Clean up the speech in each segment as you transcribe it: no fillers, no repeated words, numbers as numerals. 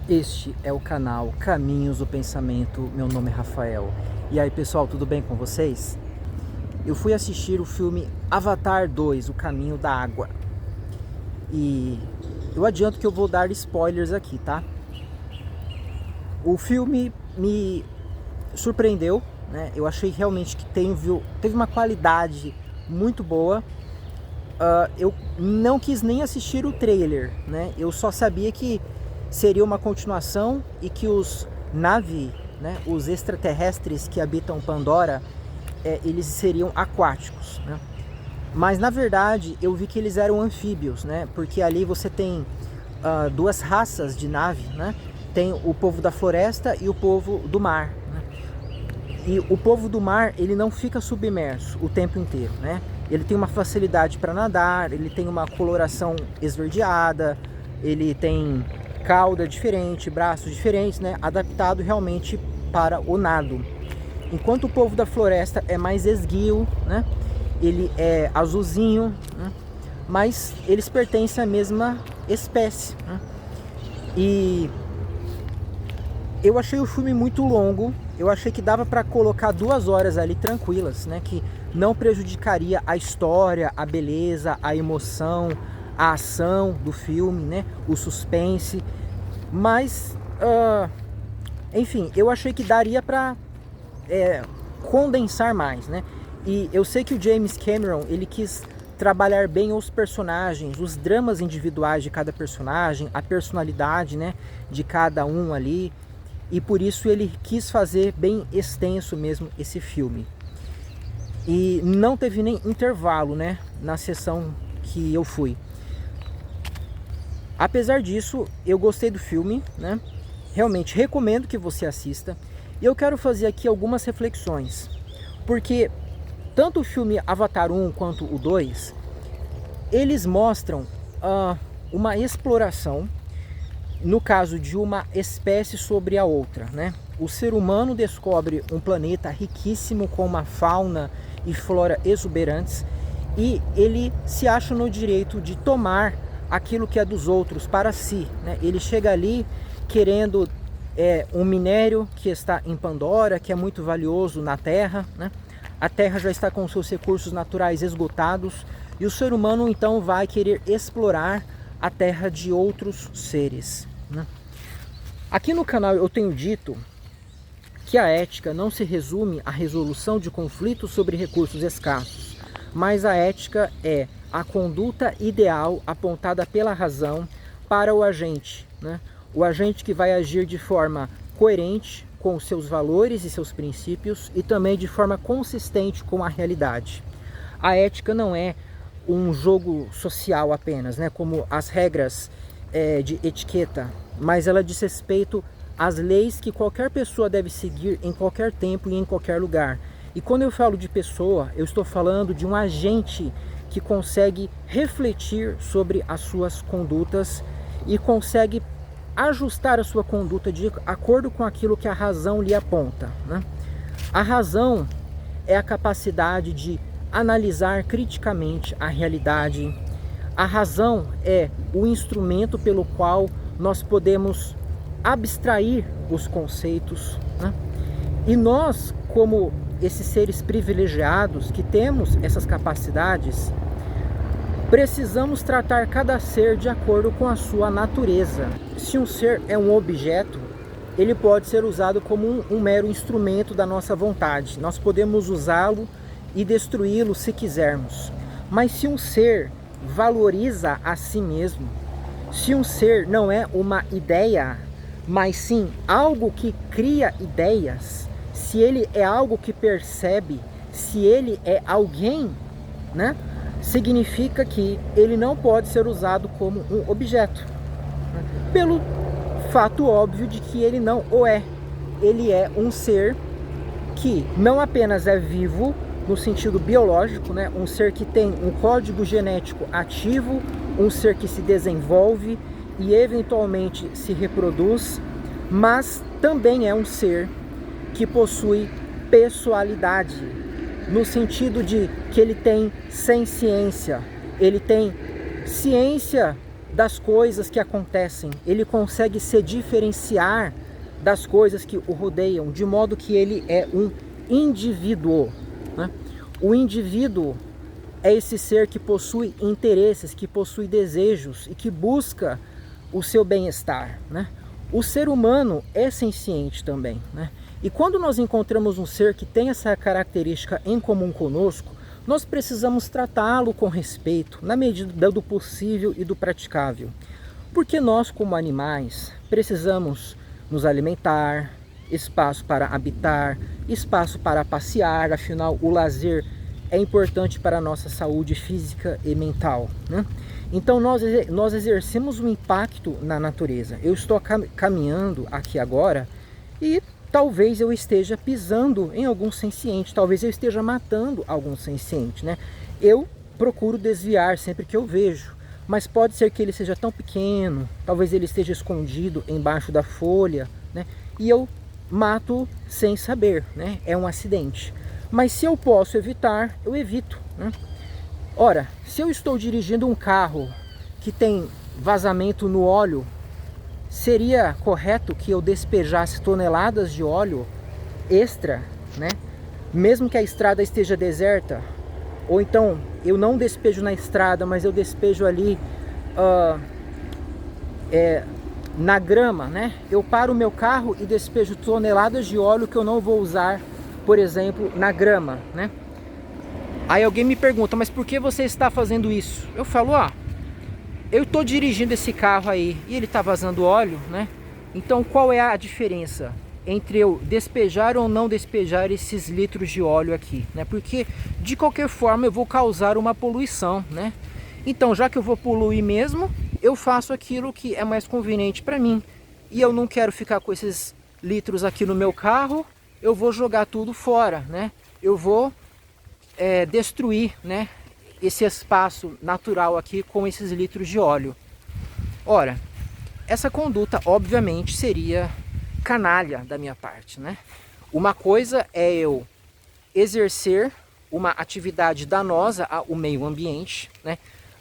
Este é o canal Caminhos do Pensamento, meu nome é Rafael. E aí pessoal, tudo bem com vocês? Eu fui assistir o filme Avatar 2, O Caminho da Água. E eu adianto que eu vou dar spoilers aqui, tá? O filme me surpreendeu, né? Eu achei realmente que teve uma qualidade muito boa. Eu não quis nem assistir o trailer, né? Eu só sabia que seria uma continuação e que os Na'vi, né, os extraterrestres que habitam Pandora, eles seriam aquáticos, né? Mas na verdade eu vi que eles eram anfíbios, né? Porque ali você tem duas raças de Na'vi, né? Tem o povo da floresta e o povo do mar, né? E o povo do mar, ele não fica submerso o tempo inteiro, né? Ele tem uma facilidade para nadar, ele tem uma coloração esverdeada, ele tem cauda diferente, braços diferentes, né? Adaptado realmente para o nado. Enquanto o povo da floresta é mais esguio, né? Ele é azulzinho, né? Mas eles pertencem à mesma espécie, né? E eu achei o filme muito longo. Eu achei que dava para colocar 2 horas ali tranquilas, né? Que não prejudicaria a história, a beleza, a emoção, a ação do filme, né? O suspense. Mas, enfim, eu achei que daria para condensar mais, né? E eu sei que o James Cameron, ele quis trabalhar bem os personagens, os dramas individuais de cada personagem, a personalidade, né, de cada um ali. E por isso ele quis fazer bem extenso mesmo esse filme. E não teve nem intervalo, né, na sessão que eu fui. Apesar disso, eu gostei do filme, né? Realmente recomendo que você assista. E eu quero fazer aqui algumas reflexões. Porque tanto o filme Avatar 1 quanto o 2, eles mostram uma exploração, no caso de uma espécie sobre a outra, né? O ser humano descobre um planeta riquíssimo com uma fauna e flora exuberantes e ele se acha no direito de tomar aquilo que é dos outros para si, né? Ele chega ali querendo um minério que está em Pandora, que é muito valioso na Terra, né? A Terra já está com seus recursos naturais esgotados e o ser humano então vai querer explorar a Terra de outros seres, né? Aqui no canal eu tenho dito que a ética não se resume à resolução de conflitos sobre recursos escassos, mas a ética é a conduta ideal apontada pela razão para o agente, né? O agente que vai agir de forma coerente com seus valores e seus princípios e também de forma consistente com a realidade. A ética não é um jogo social apenas, né? Como as regras de etiqueta, mas ela diz respeito às leis que qualquer pessoa deve seguir em qualquer tempo e em qualquer lugar. E quando eu falo de pessoa, eu estou falando de um agente que consegue refletir sobre as suas condutas e consegue ajustar a sua conduta de acordo com aquilo que a razão lhe aponta, né? A razão é a capacidade de analisar criticamente a realidade. A razão é o instrumento pelo qual nós podemos abstrair os conceitos, né? E nós, como esses seres privilegiados que temos essas capacidades, precisamos tratar cada ser de acordo com a sua natureza. Se um ser é um objeto, ele pode ser usado como um mero instrumento da nossa vontade. Nós podemos usá-lo e destruí-lo se quisermos. Mas se um ser valoriza a si mesmo, se um ser não é uma ideia, mas sim algo que cria ideias, se ele é algo que percebe, se ele é alguém, né? Significa que ele não pode ser usado como um objeto, né? Pelo fato óbvio de que ele não o é. Ele é um ser que não apenas é vivo no sentido biológico, né? Um ser que tem um código genético ativo, um ser que se desenvolve e eventualmente se reproduz, mas também é um ser que possui pessoalidade, no sentido de que ele tem senciência, ele tem ciência das coisas que acontecem, ele consegue se diferenciar das coisas que o rodeiam, de modo que ele é um indivíduo, né? O indivíduo é esse ser que possui interesses, que possui desejos e que busca o seu bem-estar, né? O ser humano é senciente também, né? E quando nós encontramos um ser que tem essa característica em comum conosco, nós precisamos tratá-lo com respeito, na medida do possível e do praticável. Porque nós, como animais, precisamos nos alimentar, espaço para habitar, espaço para passear, afinal o lazer é importante para a nossa saúde física e mental, né? Então nós exercemos um impacto na natureza. Eu estou caminhando aqui agora e talvez eu esteja pisando em algum senciente, talvez eu esteja matando algum senciente, né? Eu procuro desviar sempre que eu vejo, mas pode ser que ele seja tão pequeno, talvez ele esteja escondido embaixo da folha, né? E eu mato sem saber, né? É um acidente. Mas se eu posso evitar, eu evito, né? Ora, se eu estou dirigindo um carro que tem vazamento no óleo, seria correto que eu despejasse toneladas de óleo extra, né? Mesmo que a estrada esteja deserta, ou então eu não despejo na estrada, mas eu despejo ali na grama, né? Eu paro o meu carro e despejo toneladas de óleo que eu não vou usar, por exemplo, na grama, né? Aí alguém me pergunta, mas por que você está fazendo isso? Eu falo, eu estou dirigindo esse carro aí e ele está vazando óleo, né? Então qual é a diferença entre eu despejar ou não despejar esses litros de óleo aqui, né? Porque de qualquer forma eu vou causar uma poluição, né? Então já que eu vou poluir mesmo, eu faço aquilo que é mais conveniente para mim. E eu não quero ficar com esses litros aqui no meu carro, eu vou jogar tudo fora, né? Eu vou destruir, né, esse espaço natural aqui com esses litros de óleo. Ora, essa conduta obviamente seria canalha da minha parte, né? Uma coisa é eu exercer uma atividade danosa ao meio ambiente, né?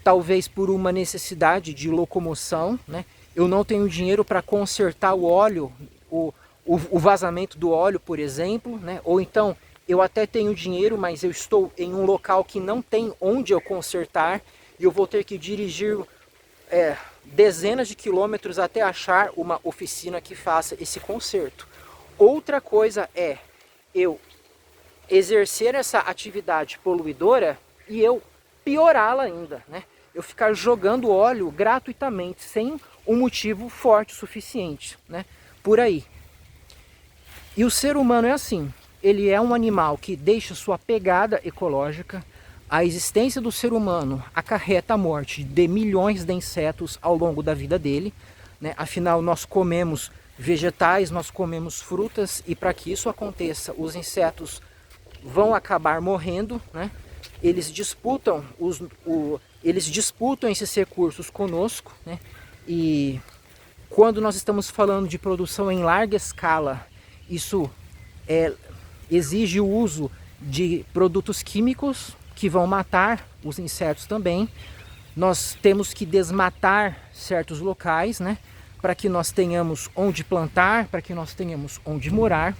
Talvez por uma necessidade de locomoção, né? Eu não tenho dinheiro para consertar o óleo, o vazamento do óleo, por exemplo, né? Ou então eu até tenho dinheiro, mas eu estou em um local que não tem onde eu consertar e eu vou ter que dirigir dezenas de quilômetros até achar uma oficina que faça esse conserto. Outra coisa é eu exercer essa atividade poluidora e eu piorá-la ainda, né? Eu ficar jogando óleo gratuitamente, sem um motivo forte o suficiente, né? Por aí. E o ser humano é assim. Ele é um animal que deixa sua pegada ecológica. A existência do ser humano acarreta a morte de milhões de insetos ao longo da vida dele, né? Afinal, nós comemos vegetais, nós comemos frutas, e para que isso aconteça, os insetos vão acabar morrendo, né? Eles disputam esses recursos conosco, né? E quando nós estamos falando de produção em larga escala, isso exige o uso de produtos químicos que vão matar os insetos também. Nós temos que desmatar certos locais, né, para que nós tenhamos onde plantar, para que nós tenhamos onde morar.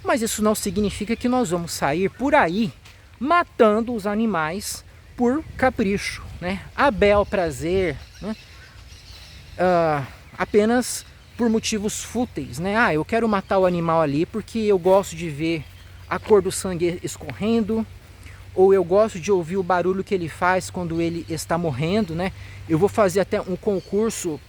Mas isso não significa que nós vamos sair por aí matando os animais por capricho, né, a bel prazer, né, apenas por motivos fúteis, né? Eu quero matar o animal ali porque eu gosto de ver a cor do sangue escorrendo, ou eu gosto de ouvir o barulho que ele faz quando ele está morrendo, né? Eu vou fazer até um concurso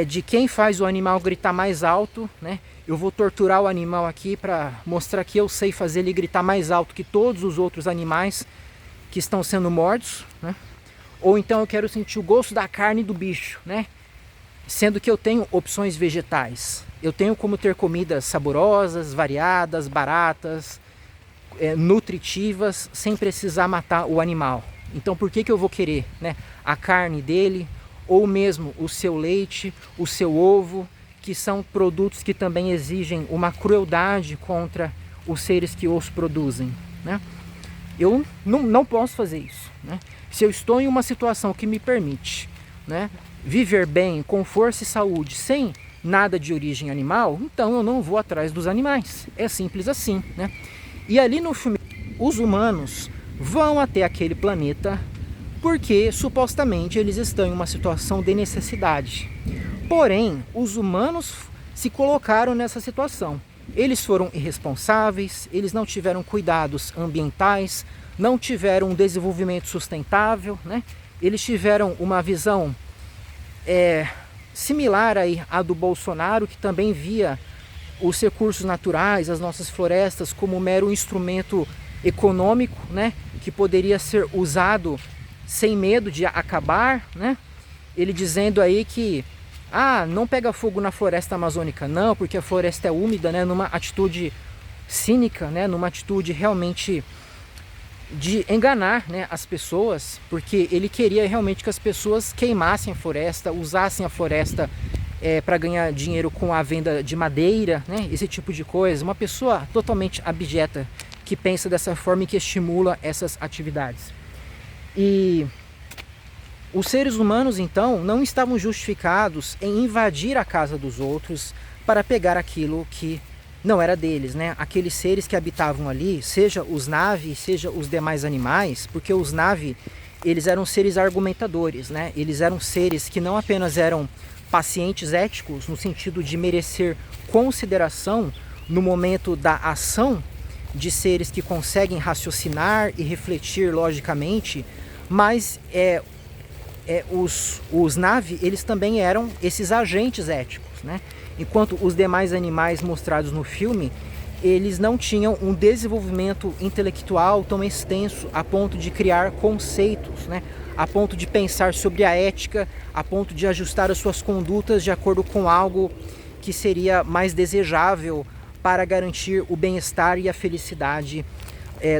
de quem faz o animal gritar mais alto, né? Eu vou torturar o animal aqui para mostrar que eu sei fazer ele gritar mais alto que todos os outros animais que estão sendo mortos, né? Ou então eu quero sentir o gosto da carne do bicho, né? Sendo que eu tenho opções vegetais. Eu tenho como ter comidas saborosas, variadas, baratas, nutritivas, sem precisar matar o animal. Então por que eu vou querer, né, a carne dele, ou mesmo o seu leite, o seu ovo, que são produtos que também exigem uma crueldade contra os seres que os produzem, né? Eu não posso fazer isso, né? Se eu estou em uma situação que me permite, né, viver bem, com força e saúde, sem nada de origem animal, então eu não vou atrás dos animais. É simples assim, né? E ali no filme, os humanos vão até aquele planeta porque supostamente eles estão em uma situação de necessidade. Porém, os humanos se colocaram nessa situação. Eles foram irresponsáveis, eles não tiveram cuidados ambientais, não tiveram um desenvolvimento sustentável, né? Eles tiveram uma visão similar aí à do Bolsonaro, que também via os recursos naturais, as nossas florestas, como um mero instrumento econômico, né? Que poderia ser usado sem medo de acabar, né? Ele dizendo aí que não pega fogo na floresta amazônica não, porque a floresta é úmida, né? Numa atitude cínica, né? Numa atitude realmente de enganar, né, as pessoas, porque ele queria realmente que as pessoas queimassem a floresta, usassem a floresta para ganhar dinheiro com a venda de madeira, né? Esse tipo de coisa. Uma pessoa totalmente abjeta que pensa dessa forma e que estimula essas atividades. E os seres humanos, então, não estavam justificados em invadir a casa dos outros para pegar aquilo que não era deles, né? Aqueles seres que habitavam ali, seja os Na'vi, seja os demais animais, porque os Na'vi, eles eram seres argumentadores, né? Eles eram seres que não apenas eram pacientes éticos, no sentido de merecer consideração no momento da ação, de seres que conseguem raciocinar e refletir logicamente, mas os Na'vi, eles também eram esses agentes éticos, né? Enquanto os demais animais mostrados no filme, eles não tinham um desenvolvimento intelectual tão extenso a ponto de criar conceitos, né? A ponto de pensar sobre a ética, a ponto de ajustar as suas condutas de acordo com algo que seria mais desejável para garantir o bem-estar e a felicidade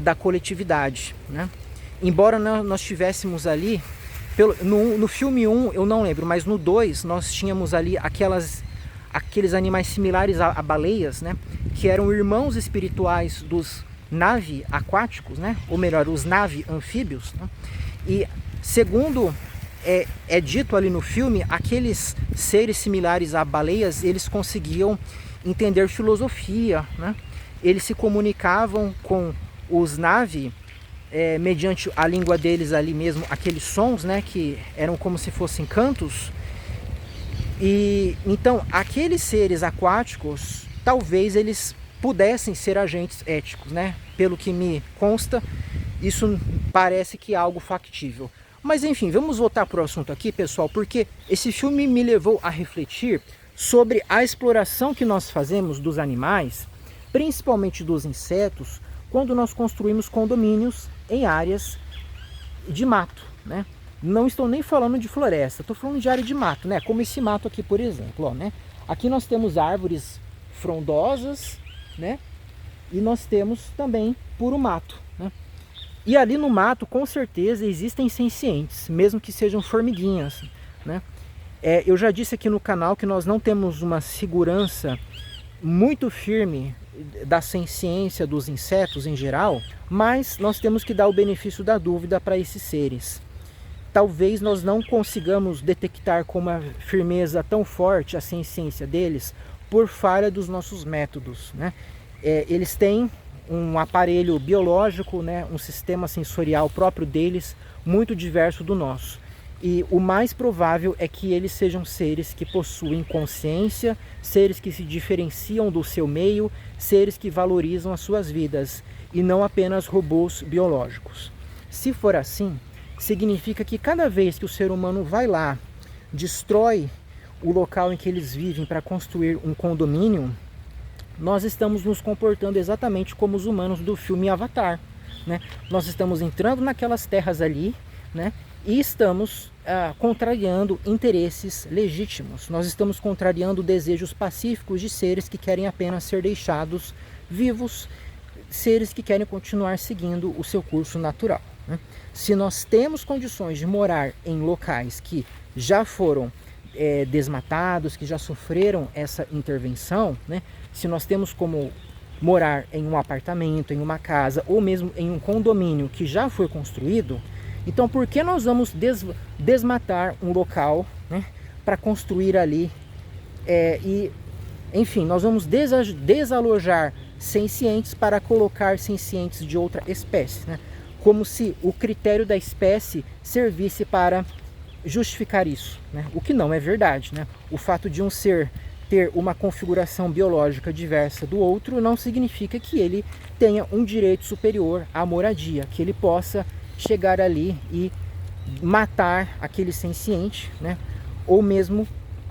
da coletividade, né? Embora nós tivéssemos ali, no filme 1 eu não lembro, mas no 2 nós tínhamos ali aqueles animais similares a baleias, né, que eram irmãos espirituais dos Na'vi aquáticos, né, ou melhor, os Na'vi anfíbios, né, e segundo é dito ali no filme, aqueles seres similares a baleias, eles conseguiam entender filosofia, né, eles se comunicavam com os Na'vi mediante a língua deles ali mesmo, aqueles sons, né, que eram como se fossem cantos. E então aqueles seres aquáticos, talvez eles pudessem ser agentes éticos, né? Pelo que me consta, isso parece que é algo factível. Mas enfim, vamos voltar para o assunto aqui, pessoal, porque esse filme me levou a refletir sobre a exploração que nós fazemos dos animais, principalmente dos insetos, quando nós construímos condomínios em áreas de mato, né? Não estou nem falando de floresta, estou falando de área de mato, né? Como esse mato aqui, por exemplo, ó, né? Aqui nós temos árvores frondosas, né? E nós temos também puro mato, né? E ali no mato, com certeza, existem sencientes, mesmo que sejam formiguinhas, né? Eu já disse aqui no canal que nós não temos uma segurança muito firme da senciência dos insetos em geral, mas nós temos que dar o benefício da dúvida para esses seres. Talvez nós não consigamos detectar com uma firmeza tão forte a senciência deles por falha dos nossos métodos, né? Eles têm um aparelho biológico, né? Um sistema sensorial próprio deles, muito diverso do nosso. E o mais provável é que eles sejam seres que possuem consciência, seres que se diferenciam do seu meio, seres que valorizam as suas vidas e não apenas robôs biológicos. Se for assim, significa que cada vez que o ser humano vai lá, destrói o local em que eles vivem para construir um condomínio, nós estamos nos comportando exatamente como os humanos do filme Avatar, né? Nós estamos entrando naquelas terras ali, né? E estamos contrariando interesses legítimos. Nós estamos contrariando desejos pacíficos de seres que querem apenas ser deixados vivos, seres que querem continuar seguindo o seu curso natural, né? Se nós temos condições de morar em locais que já foram desmatados, que já sofreram essa intervenção, né? Se nós temos como morar em um apartamento, em uma casa ou mesmo em um condomínio que já foi construído, Então por que nós vamos desmatar um local, né, para construir ali enfim, nós vamos desalojar sencientes para colocar sencientes de outra espécie, né? Como se o critério da espécie servisse para justificar isso, né? O que não é verdade, né? O fato de um ser ter uma configuração biológica diversa do outro não significa que ele tenha um direito superior à moradia, que ele possa chegar ali e matar aquele senciente, né? Ou mesmo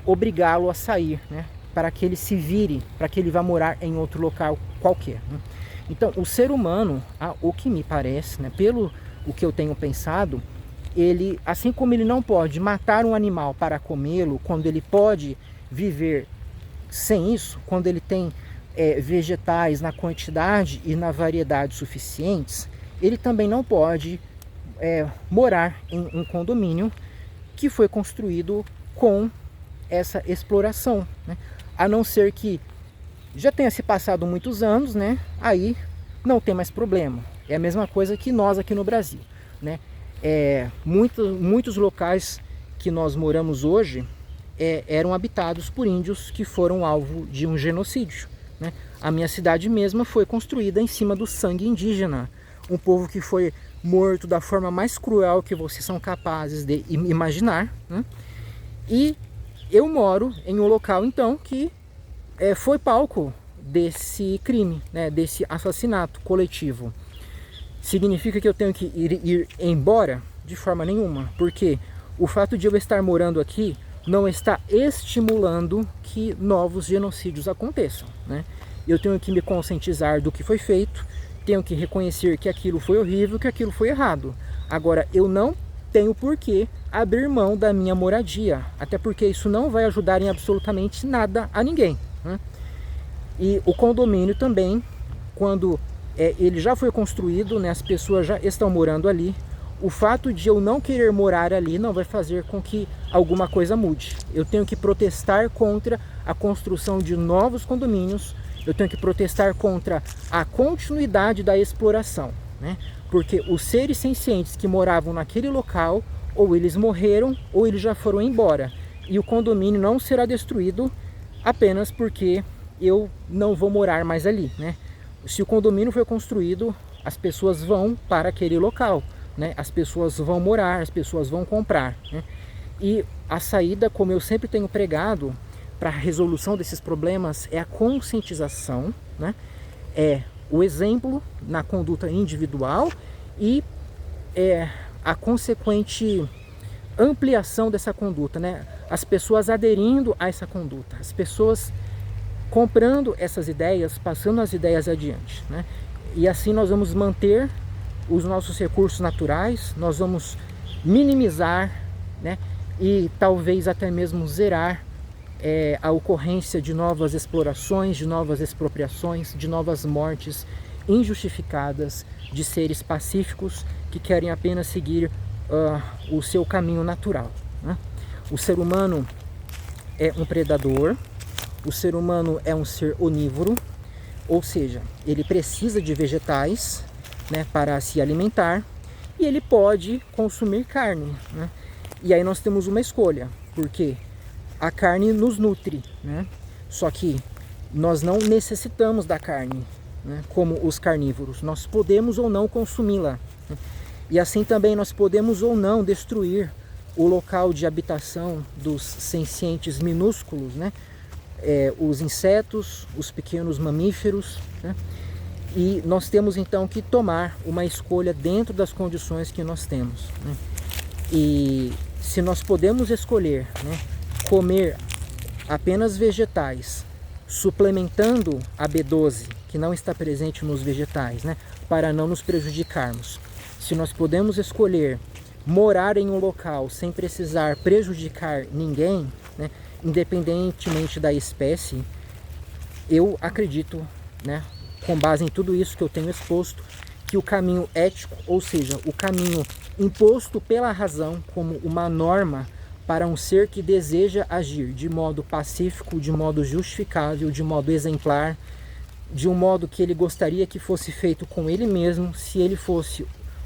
obrigá-lo a sair, né? Para que ele se vire, para que ele vá morar em outro local qualquer, né? Então, o ser humano, o que me parece, né, pelo o que eu tenho pensado, ele, assim como ele não pode matar um animal para comê-lo, quando ele pode viver sem isso, quando ele tem vegetais na quantidade e na variedade suficientes, ele também não pode morar em um condomínio que foi construído com essa exploração, né? A não ser que já tenha se passado muitos anos, né? Aí não tem mais problema. É a mesma coisa que nós aqui no Brasil, né? Muitos locais que nós moramos hoje eram habitados por índios que foram alvo de um genocídio, né? A minha cidade mesma foi construída em cima do sangue indígena, um povo que foi morto da forma mais cruel que vocês são capazes de imaginar, né? E eu moro em um local, então, que foi palco desse crime, né, desse assassinato coletivo. Significa que eu tenho que ir embora? De forma nenhuma, porque o fato de eu estar morando aqui não está estimulando que novos genocídios aconteçam, né? Eu tenho que me conscientizar do que foi feito, tenho que reconhecer que aquilo foi horrível, que aquilo foi errado. Agora, eu não tenho por que abrir mão da minha moradia, até porque isso não vai ajudar em absolutamente nada a ninguém, né? E o condomínio também, quando ele já foi construído, né, as pessoas já estão morando ali, o fato de eu não querer morar ali não vai fazer com que alguma coisa mude. Eu tenho que protestar contra a construção de novos condomínios, eu tenho que protestar contra a continuidade da exploração, né? Porque os seres sencientes que moravam naquele local, ou eles morreram, ou eles já foram embora. E o condomínio não será destruído apenas porque eu não vou morar mais ali, né? Se o condomínio foi construído, as pessoas vão para aquele local, né? As pessoas vão morar, as pessoas vão comprar, né? E a saída, como eu sempre tenho pregado, para a resolução desses problemas é a conscientização, né? É o exemplo na conduta individual e a consequente ampliação dessa conduta, né? As pessoas aderindo a essa conduta, as pessoas comprando essas ideias, passando as ideias adiante, né? E assim nós vamos manter os nossos recursos naturais, nós vamos minimizar, né? E talvez até mesmo zerar a ocorrência de novas explorações, de novas expropriações, de novas mortes injustificadas de seres pacíficos que querem apenas seguir o seu caminho natural, né? O ser humano é um predador, o ser humano é um ser onívoro, ou seja, ele precisa de vegetais, né, para se alimentar, e ele pode consumir carne, né? E aí nós temos uma escolha, porque a carne nos nutre, né? Só que nós não necessitamos da carne, né, como os carnívoros. Nós podemos ou não consumi-la, né? E assim também nós podemos ou não destruir o local de habitação dos sencientes minúsculos, né? Os insetos, os pequenos mamíferos, né? E nós temos então que tomar uma escolha dentro das condições que nós temos, né? E se nós podemos escolher, né, comer apenas vegetais, suplementando a B12, que não está presente nos vegetais, né, para não nos prejudicarmos. Se nós podemos escolher morar em um local sem precisar prejudicar ninguém, né, independentemente da espécie, eu acredito, né, com base em tudo isso que eu tenho exposto, que o caminho ético, ou seja, o caminho imposto pela razão como uma norma para um ser que deseja agir de modo pacífico, de modo justificável, de modo exemplar, de um modo que ele gostaria que fosse feito com ele mesmo, se ele fosse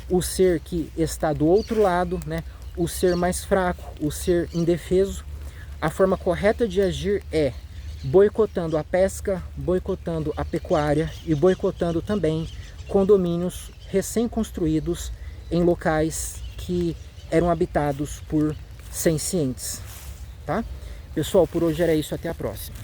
o ser que está do outro lado, né? O ser mais fraco, o ser indefeso. A forma correta de agir é boicotando a pesca, boicotando a pecuária e boicotando também condomínios recém-construídos em locais que eram habitados por sencientes, tá? Pessoal, por hoje era isso, até a próxima.